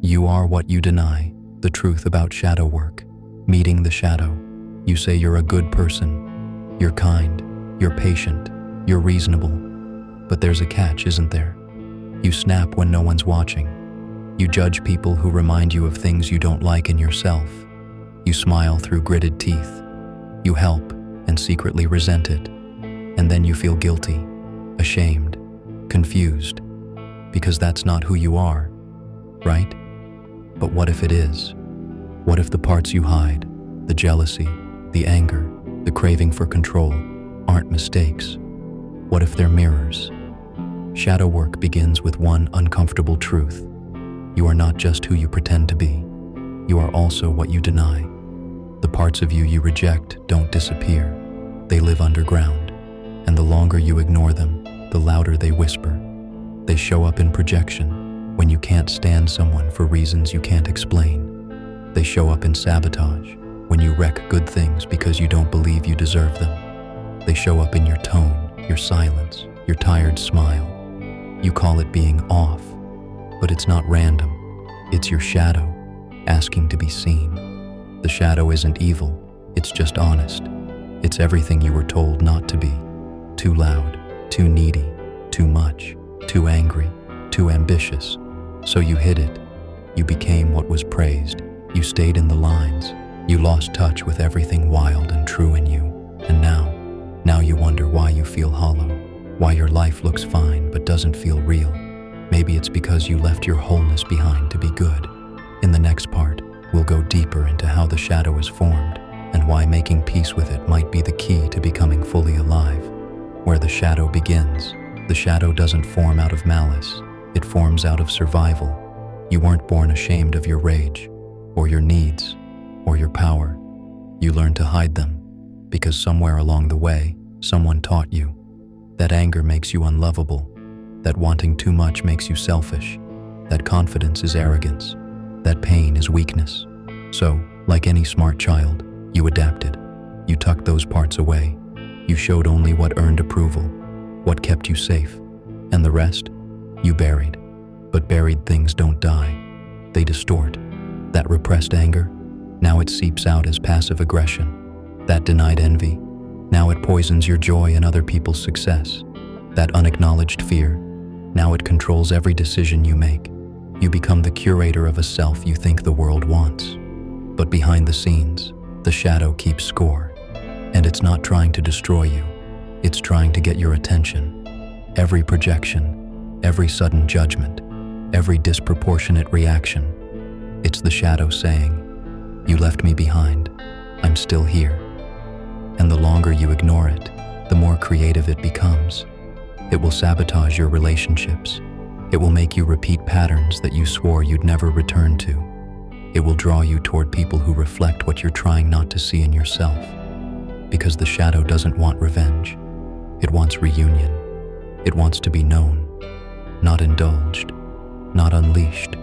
You are what you deny, the truth about shadow work. Meeting the shadow. You say you're a good person. You're kind. You're patient. You're reasonable. But there's a catch, isn't there? You snap when no one's watching. You judge people who remind you of things you don't like in yourself. You smile through gritted teeth. You help and secretly resent it. And then you feel guilty, ashamed, confused, because that's not who you are, right? But what if it is? What if the parts you hide, the jealousy, the anger, the craving for control, aren't mistakes? What if they're mirrors? Shadow work begins with one uncomfortable truth. You are not just who you pretend to be. You are also what you deny. The parts of you you reject don't disappear. They live underground, and the longer you ignore them, the louder they whisper. They show up in projection, when you can't stand someone for reasons you can't explain. They show up in sabotage, when you wreck good things because you don't believe you deserve them. They show up in your tone, your silence, your tired smile. You call it being off, but it's not random. It's your shadow, asking to be seen. The shadow isn't evil, it's just honest. It's everything you were told not to be. Too loud, too needy, too much, too angry, too ambitious. So you hid it. You became what was praised. You stayed in the lines. You lost touch with everything wild and true in you. And now you wonder why you feel hollow, why your life looks fine but doesn't feel real. Maybe it's because you left your wholeness behind to be good. In the next part, we'll go deeper into how the shadow is formed and why making peace with it might be the key to becoming fully alive. Where the shadow begins, the shadow doesn't form out of malice. It forms out of survival. You weren't born ashamed of your rage, or your needs, or your power. You learned to hide them, because somewhere along the way, someone taught you that anger makes you unlovable, that wanting too much makes you selfish, that confidence is arrogance, that pain is weakness. So, like any smart child, you adapted. You tucked those parts away. You showed only what earned approval, what kept you safe, and the rest, you buried. But buried things don't die. They distort. That repressed anger, now it seeps out as passive aggression. That denied envy, now it poisons your joy in other people's success. That unacknowledged fear, now it controls every decision you make. You become the curator of a self you think the world wants. But behind the scenes, the shadow keeps score. And it's not trying to destroy you. It's trying to get your attention. Every projection, every sudden judgment, every disproportionate reaction. It's the shadow saying, "You left me behind. I'm still here." And the longer you ignore it, the more creative it becomes. It will sabotage your relationships. It will make you repeat patterns that you swore you'd never return to. It will draw you toward people who reflect what you're trying not to see in yourself. Because the shadow doesn't want revenge. It wants reunion. It wants to be known, not indulged, not unleashed,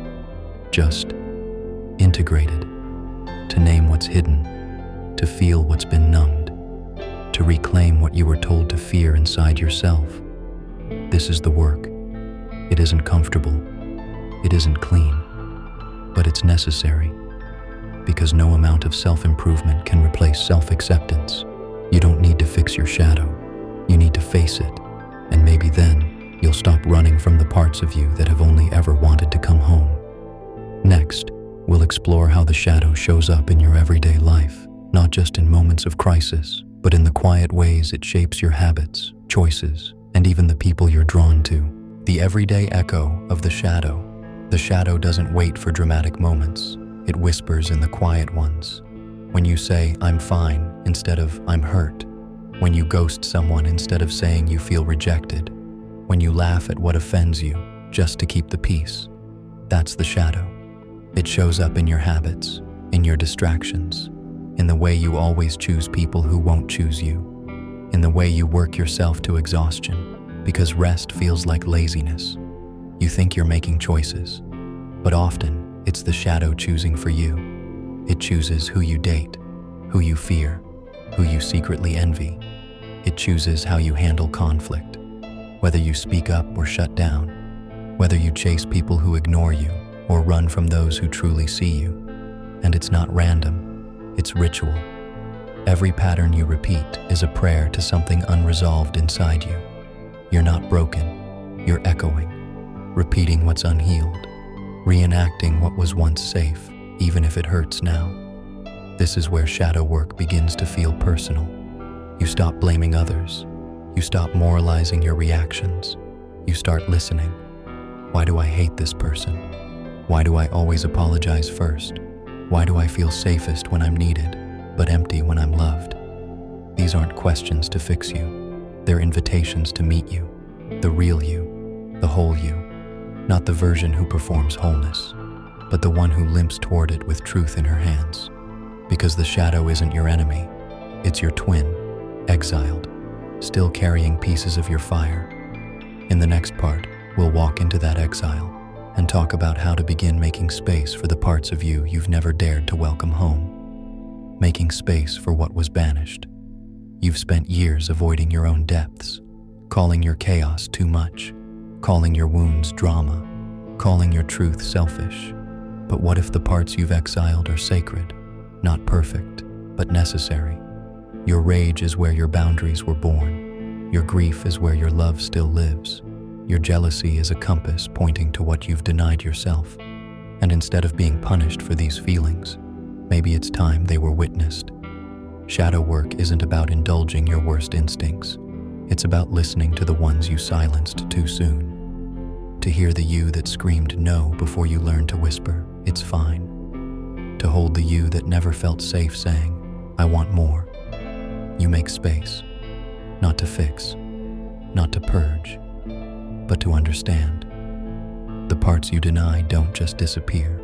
just integrated. To name what's hidden, to feel what's been numbed, to reclaim what you were told to fear inside yourself. This is the work. It isn't comfortable. It isn't clean. But it's necessary. Because no amount of self-improvement can replace self-acceptance. You don't need to fix your shadow. You need to face it. And maybe then, you'll stop running from the parts of you that have only ever wanted to come home. Next, we'll explore how the shadow shows up in your everyday life, not just in moments of crisis, but in the quiet ways it shapes your habits, choices, and even the people you're drawn to. The everyday echo of the shadow. The shadow doesn't wait for dramatic moments. It whispers in the quiet ones. When you say, "I'm fine," instead of, "I'm hurt." When you ghost someone instead of saying you feel rejected. When you laugh at what offends you, just to keep the peace. That's the shadow. It shows up in your habits, in your distractions, in the way you always choose people who won't choose you, in the way you work yourself to exhaustion, because rest feels like laziness. You think you're making choices, but often it's the shadow choosing for you. It chooses who you date, who you fear, who you secretly envy. It chooses how you handle conflict, whether you speak up or shut down, whether you chase people who ignore you, or run from those who truly see you. And it's not random, it's ritual. Every pattern you repeat is a prayer to something unresolved inside you. You're not broken, you're echoing, repeating what's unhealed, reenacting what was once safe, even if it hurts now. This is where shadow work begins to feel personal. You stop blaming others. You stop moralizing your reactions. You start listening. Why do I hate this person? Why do I always apologize first? Why do I feel safest when I'm needed, but empty when I'm loved? These aren't questions to fix you. They're invitations to meet you, the real you, the whole you, not the version who performs wholeness, but the one who limps toward it with truth in her hands. Because the shadow isn't your enemy, it's your twin, exiled, still carrying pieces of your fire. In the next part, we'll walk into that exile and talk about how to begin making space for the parts of you you've never dared to welcome home. Making space for what was banished. You've spent years avoiding your own depths, calling your chaos too much, calling your wounds drama, calling your truth selfish. But what if the parts you've exiled are sacred, not perfect, but necessary? Your rage is where your boundaries were born. Your grief is where your love still lives. Your jealousy is a compass pointing to what you've denied yourself. And instead of being punished for these feelings, maybe it's time they were witnessed. Shadow work isn't about indulging your worst instincts. It's about listening to the ones you silenced too soon. To hear the you that screamed no before you learned to whisper, "It's fine." To hold the you that never felt safe saying, "I want more." You make space, not to fix, not to purge, but to understand. The parts you deny don't just disappear.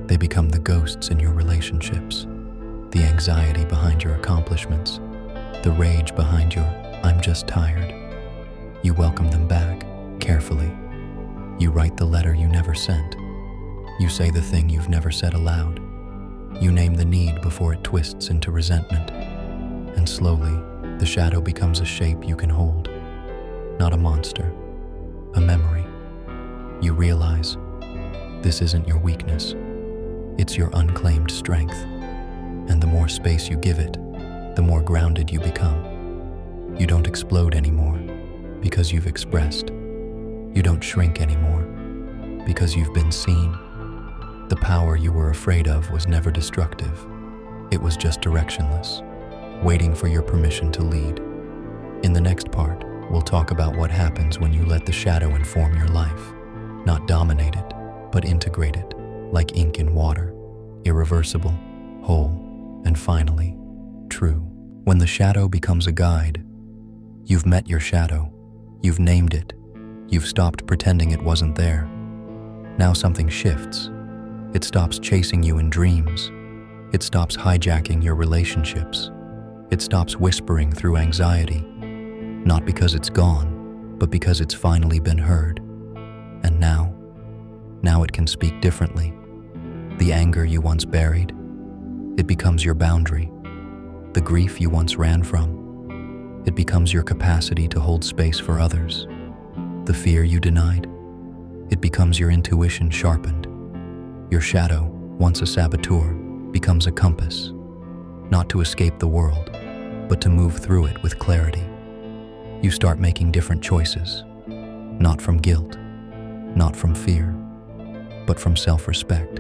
They become the ghosts in your relationships, the anxiety behind your accomplishments, the rage behind your "I'm just tired." You welcome them back, carefully. You write the letter you never sent. You say the thing you've never said aloud. You name the need before it twists into resentment. And slowly, the shadow becomes a shape you can hold. Not a monster, a memory. You realize, this isn't your weakness. It's your unclaimed strength. And the more space you give it, the more grounded you become. You don't explode anymore because you've expressed. You don't shrink anymore because you've been seen. The power you were afraid of was never destructive. It was just directionless, waiting for your permission to lead. In the next part, we'll talk about what happens when you let the shadow inform your life. Not dominate it, but integrate it, like ink in water, irreversible, whole, and finally, true. When the shadow becomes a guide, you've met your shadow, you've named it, you've stopped pretending it wasn't there. Now something shifts. It stops chasing you in dreams. It stops hijacking your relationships. It stops whispering through anxiety, not because it's gone, but because it's finally been heard. And now it can speak differently. The anger you once buried, it becomes your boundary. The grief you once ran from, it becomes your capacity to hold space for others. The fear you denied, it becomes your intuition sharpened. Your shadow, once a saboteur, becomes a compass, not to escape the world, but to move through it with clarity. You start making different choices, not from guilt, not from fear, but from self-respect.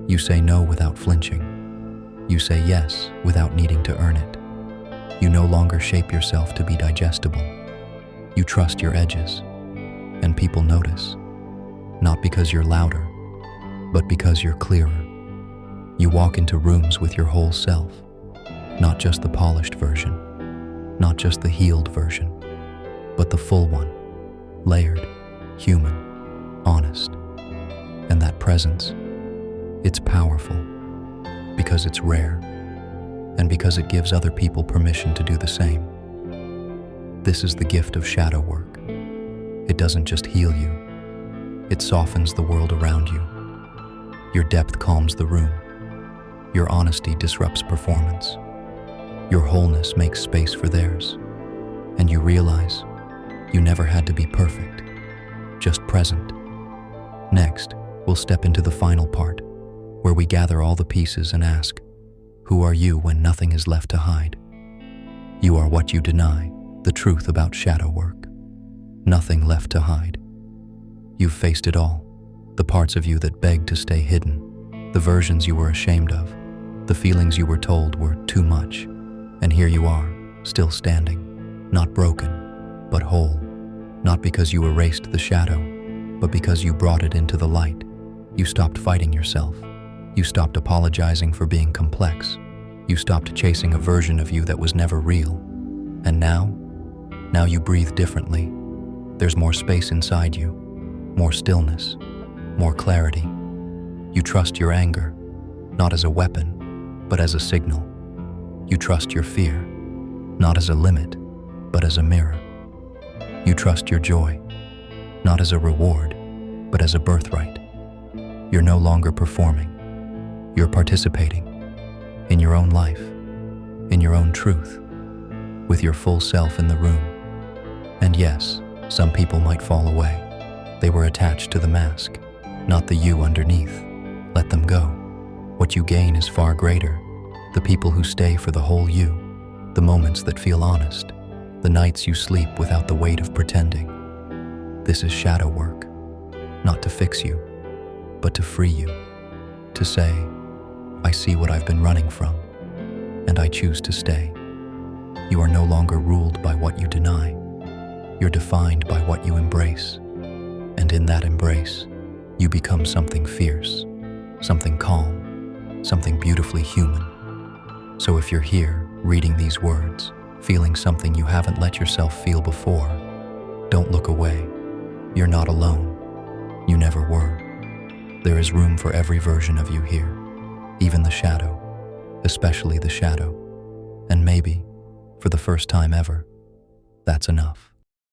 You say no without flinching. You say yes without needing to earn it. You no longer shape yourself to be digestible. You trust your edges, and people notice, not because you're louder, but because you're clearer. You walk into rooms with your whole self, not just the polished version, not just the healed version, but the full one, layered, human, honest. And that presence, it's powerful because it's rare and because it gives other people permission to do the same. This is the gift of shadow work. It doesn't just heal you, it softens the world around you. Your depth calms the room. Your honesty disrupts performance. Your wholeness makes space for theirs. And you realize you never had to be perfect, just present. Next, we'll step into the final part, where we gather all the pieces and ask, who are you when nothing is left to hide? You are what you deny, the truth about shadow work. Nothing left to hide. You've faced it all, the parts of you that begged to stay hidden, the versions you were ashamed of, the feelings you were told were too much, and here you are, still standing, not broken, but whole, not because you erased the shadow, but because you brought it into the light. You stopped fighting yourself. You stopped apologizing for being complex. You stopped chasing a version of you that was never real. And now you breathe differently. There's more space inside you, more stillness, more clarity. You trust your anger, not as a weapon, but as a signal. You trust your fear, not as a limit, but as a mirror. You trust your joy, not as a reward, but as a birthright. You're no longer performing. You're participating in your own life, in your own truth, with your full self in the room. And yes, some people might fall away. They were attached to the mask, not the you underneath. Let them go. What you gain is far greater. The people who stay for the whole you, the moments that feel honest, the nights you sleep without the weight of pretending. This is shadow work, not to fix you, but to free you, to say, I see what I've been running from, and I choose to stay. You are no longer ruled by what you deny. You're defined by what you embrace. And in that embrace, you become something fierce, something calm, something beautifully human. So if you're here, reading these words, feeling something you haven't let yourself feel before, don't look away. You're not alone. You never were. There is room for every version of you here, even the shadow, especially the shadow. And maybe, for the first time ever, that's enough.